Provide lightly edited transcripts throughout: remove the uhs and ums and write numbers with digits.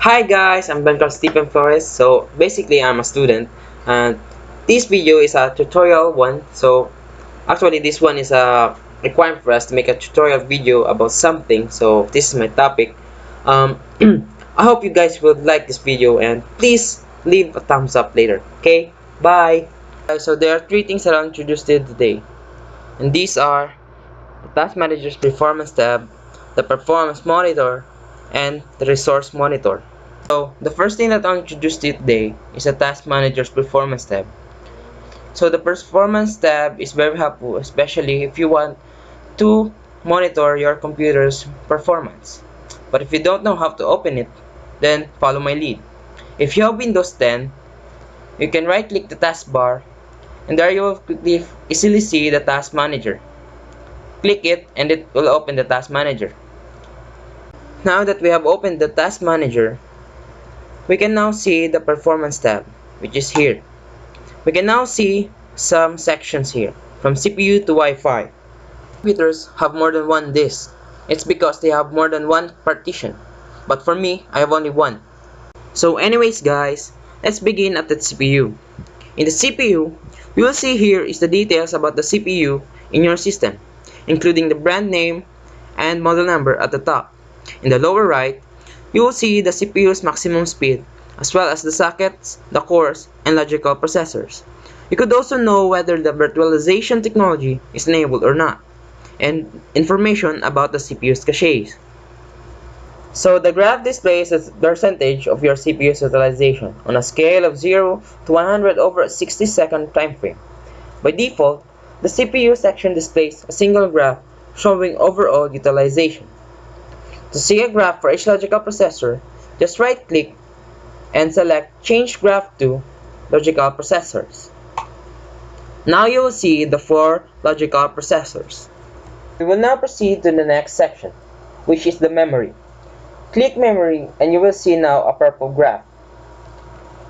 Hi guys, I'm Ben from Stephen Flores. So basically I'm a student and this video is a tutorial one. So actually this one is a requirement for us to make a tutorial video about something. So this is my topic. Um, I hope you guys will like this video and please leave a thumbs up later. Okay, bye. So there are three things that I'll introduce to you today. And these are the Task Manager's Performance tab, the Performance Monitor, and the Resource Monitor. So the first thing that I'll introduce to you today is the Task Manager's Performance tab. So the Performance tab is very helpful, especially if you want to monitor your computer's performance. But if you don't know how to open it, then follow my lead. If you have Windows 10, you can right click the taskbar and there you will quickly easily see the Task Manager. Click it and it will open the Task Manager. Now that we have opened the Task Manager, we can now see the Performance tab, which is here. We can now see some sections here, from CPU to Wi-Fi. Computers have more than one disk. It's because they have more than one partition. But for me, I have only one. So anyways guys, let's begin at the CPU. In the CPU, you will see here is the details about the CPU in your system, including the brand name and model number at the top. In the lower right, you will see the CPU's maximum speed, as well as the sockets, the cores, and logical processors. You could also know whether the virtualization technology is enabled or not, and information about the CPU's caches. So the graph displays the percentage of your CPU's utilization on a scale of 0 to 100 over a 60-second time frame. By default, the CPU section displays a single graph showing overall utilization. To see a graph for each logical processor, just right-click and select Change Graph to Logical Processors. Now you will see the 4 logical processors. We will now proceed to the next section, which is the memory. Click Memory and you will see now a purple graph.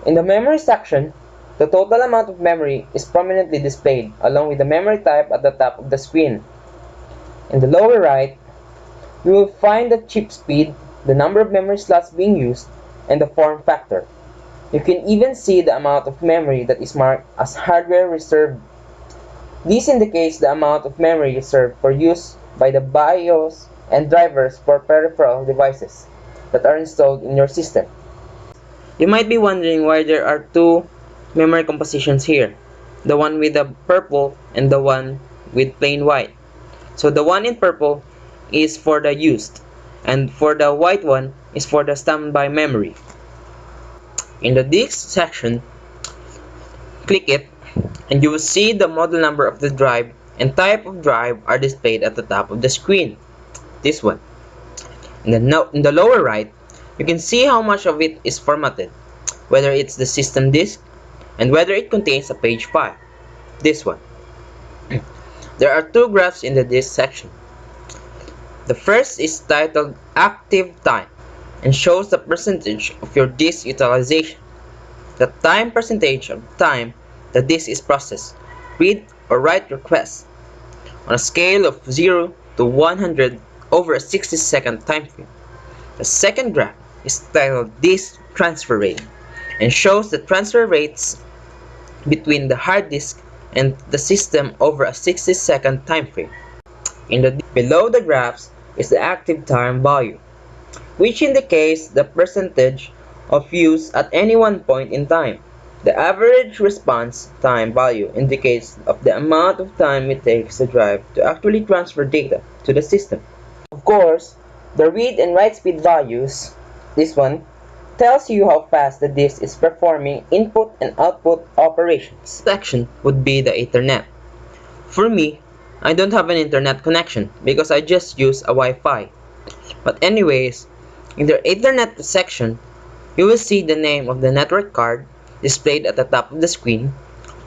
In the memory section, the total amount of memory is prominently displayed along with the memory type at the top of the screen. In the lower right, you will find the chip speed, the number of memory slots being used, and the form factor. You can even see the amount of memory that is marked as hardware reserved. This indicates the amount of memory reserved for use by the BIOS and drivers for peripheral devices that are installed in your system. You might be wondering why there are two memory compositions here, the one with the purple and the one with plain white. So the one in purple is for the used, and for the white one is for the standby memory. In the disk section, click it and you will see the model number of the drive and type of drive are displayed at the top of the screen. This one. In the lower right, you can see how much of it is formatted, whether it's the system disk and whether it contains a page file. This one. There are two graphs in the disk section. The first is titled Active Time and shows the percentage of your disk utilization. The time percentage of time the disk is processed, read or write requests on a scale of 0 to 100 over a 60-second time frame. The second graph is titled Disk Transfer Rate and shows the transfer rates between the hard disk and the system over a 60-second time frame. Below the graphs is the active time value, which indicates the percentage of use at any one point in time. The average response time value indicates of the amount of time it takes the drive to actually transfer data to the system. Of course, the read and write speed values, this one, tells you how fast the disk is performing input and output operations. Section would be the Ethernet. For me, I don't have an internet connection because I just use a Wi-Fi. But anyways, in the Ethernet section, you will see the name of the network card displayed at the top of the screen.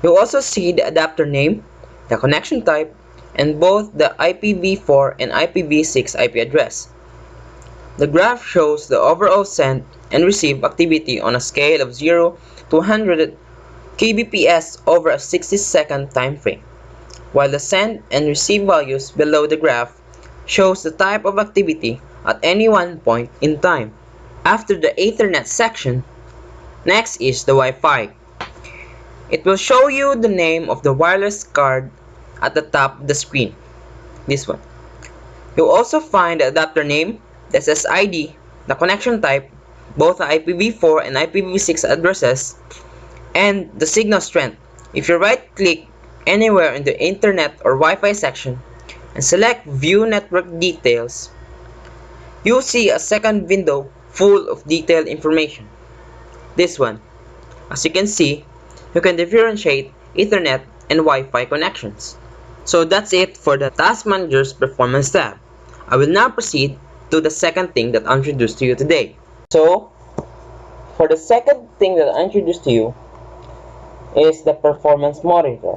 You'll also see the adapter name, the connection type, and both the IPv4 and IPv6 IP address. The graph shows the overall send and receive activity on a scale of 0 to 100 kbps over a 60-second time frame, while the send and receive values below the graph shows the type of activity at any one point in time. After the Ethernet section, next is the Wi-Fi. It will show you the name of the wireless card at the top of the screen. This one. You'll also find the adapter name, the SSID, the connection type, both the IPv4 and IPv6 addresses, and the signal strength. If you right-click anywhere in the Internet or Wi-Fi section and select View Network Details, you'll see a second window full of detailed information. This one. As you can see, you can differentiate Ethernet and Wi-Fi connections. So that's it for the Task Manager's Performance tab. I will now proceed to the second thing that I introduced to you today. So, for the second thing that I introduced to you is the Performance Monitor.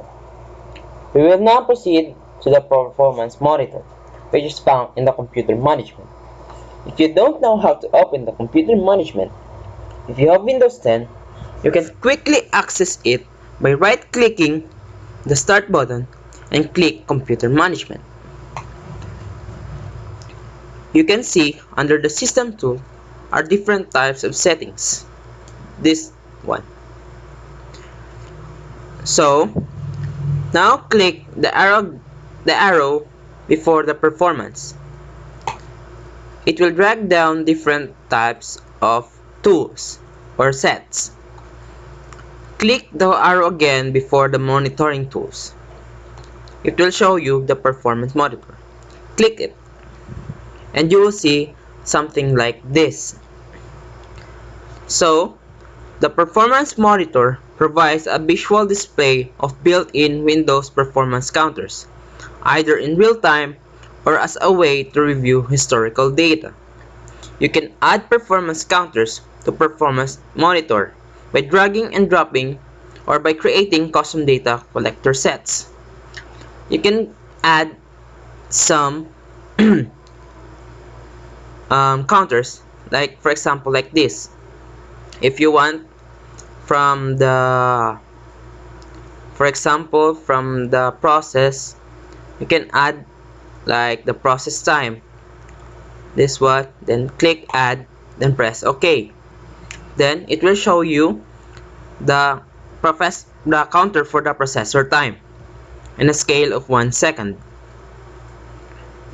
We will now proceed to the Performance Monitor, which is found in the Computer Management. If you don't know how to open the Computer Management, if you have Windows 10, you can quickly access it by right-clicking the Start button and click Computer Management. You can see under the System tool are different types of settings. This one. So, now click the arrow before the Performance. It will drag down different types of tools or sets. Click the arrow again before the monitoring tools. It will show you the Performance Monitor. Click it and you will see something like this. So, the Performance Monitor provides a visual display of built-in Windows performance counters, either in real time or as a way to review historical data. You can add performance counters to Performance Monitor by dragging and dropping or by creating custom data collector sets. You can add some counters, like for example like this. If you want from the process, you can add like the process time, this one, then click add, then press OK. Then it will show you the counter for the processor time in a scale of 1 second.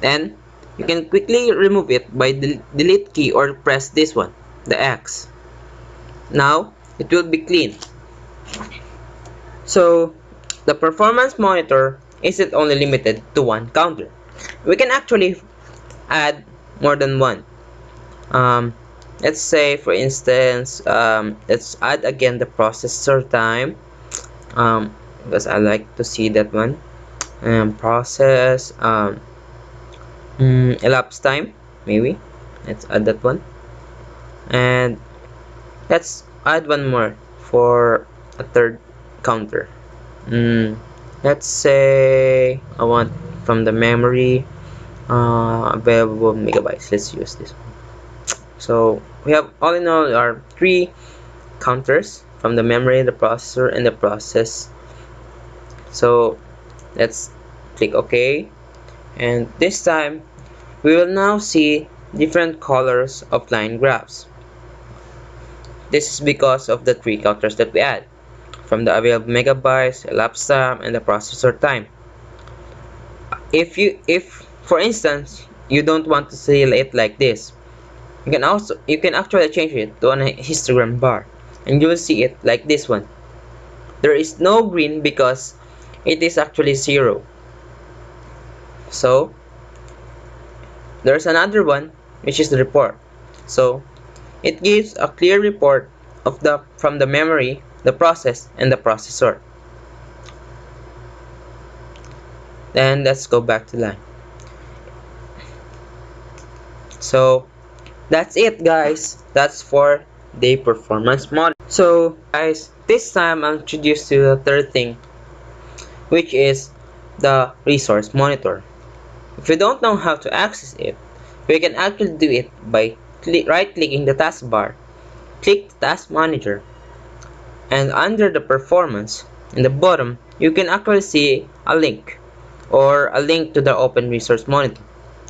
Then you can quickly remove it by delete key or press this one, the X. Now it will be clean. So the Performance Monitor isn't only limited to one counter. We can actually add more than one. Let's say for instance, let's add again the processor time, because I like to see that one. Process elapsed time, maybe let's add that one, and let's add one more for a third counter. Let's say I want from the memory available megabytes. Let's use this one. So we have all in all our 3 counters from the memory, the processor, and the process. So let's click OK, and this time we will now see different colors of line graphs. This is because of the 3 counters that we add, from the available megabytes, elapsed time, and the processor time. If for instance you don't want to see it like this, you can actually change it to a histogram bar, and you will see it like this one. There is no green because it is actually 0. So there's another one, which is the report. So it gives a clear report of from the memory, the process, and the processor. Then let's go back to line. So that's it, guys. That's for the Performance Monitor. So guys, this time I'll introduce you the third thing, which is the Resource Monitor. If you don't know how to access it, we can actually do it by right-clicking the taskbar, click the Task Manager, and under the Performance, in the bottom, you can actually see a link or a link to the Open Resource Monitor.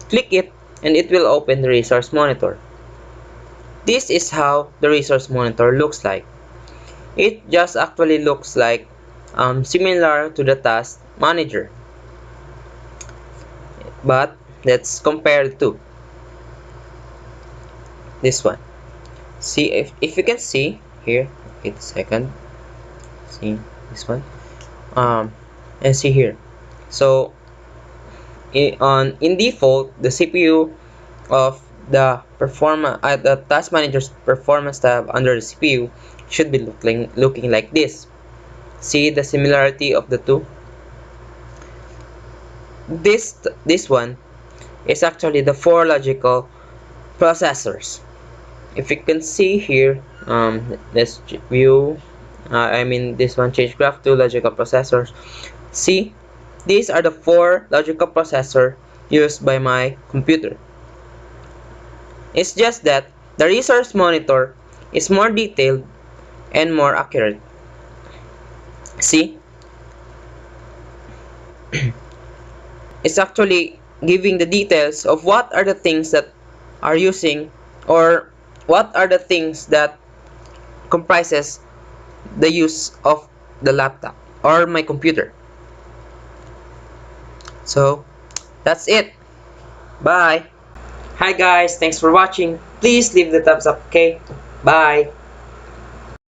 Click it and it will open the Resource Monitor. This is how the resource monitor looks like. It just actually looks like similar to the task manager. But let's compare the two. This one. See if you can see here. Wait a second. See this one. And see here. So in default, the CPU of the task manager's performance tab under the CPU should be looking like this. See the similarity of the two? This one is actually the 4 logical processors. If you can see here, let's view, this one, change graph to logical processors. See, these are the 4 logical processors used by my computer. It's just that the resource monitor is more detailed and more accurate. See? It's actually giving the details of what are the things that are using, or what are the things that comprises the use of the laptop or my computer. So that's it. Bye. Hi guys, thanks for watching. Please leave the thumbs up, okay? Bye.